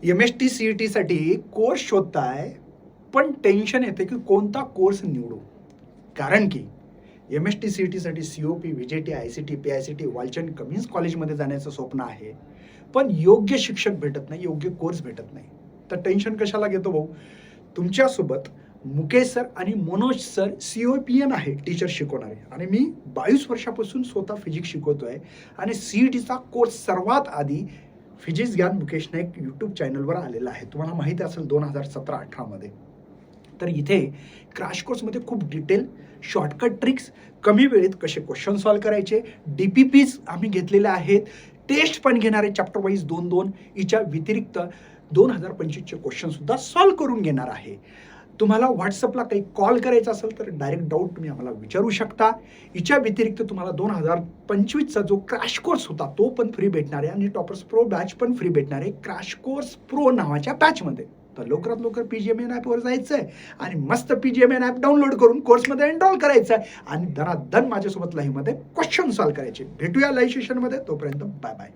MST-CET साठी course शोधताय, पण tension येते की कोणता कोर्स निवडू? कारण की MST-CET साठी COP, VJT, ICT, PICT, Walchand Cummins कॉलेजमध्ये जाण्याचं स्वप्न आहे. पण योग्य शिक्षक भेटत नाही, योग्य कोर्स भेटत नाही. तर टेन्शन कशाला घेतो भाऊ? तुमच्यासोबत मुकेश सर आणि मनोज सर COPN आहे, टीचर शिकवणारे आणि मी 22 वर्षापासून स्वतः फिजिक्स शिकवतोय आणि CETचा कोर्स सर्वात आधी फिजिक्स ज्ञान मुकेश नाईक यूट्यूब चॅनलवर आलेला आहे. तुम्हाला माहिती असेल 2017-18 मध्ये. तर इथे क्रॅश कोर्समध्ये खूप डिटेल, शॉर्टकट ट्रिक्स, कमी वेळेत कसे क्वेश्चन सॉल्व्ह करायचे, DPPs आम्ही घेतलेल्या आहेत. टेस्ट पण घेणार आहे चॅप्टर वाईज 2-2. याच्या व्यतिरिक्त 2025 चे क्वेश्चन सुद्धा सॉल्व्ह करून घेणार आहे. तुम्हाला WhatsAppला काही कॉल करायचा असेल तर डायरेक्ट डाऊट तुम्ही आम्हाला विचारू शकता. याच्या व्यतिरिक्त तुम्हाला 2025चा जो क्रॅश कोर्स होता तो पण फ्री भेटणार आहे आणि टॉपर्स प्रो बॅच पण फ्री भेटणार आहे क्रॅश कोर्स प्रो नावाच्या बॅचमध्ये. तर लवकरात लवकर PGMN ॲपवर जायचं आहे आणि मस्त PGMN ॲप डाउनलोड करून कोर्समध्ये एनरोल करायचं आहे आणि दनादन माझ्यासोबत लाईव्हमध्ये क्वेश्चन सॉल्व्ह करायचे. भेटूया लाईव्ह सेशनमध्ये. तोपर्यंत बाय बाय.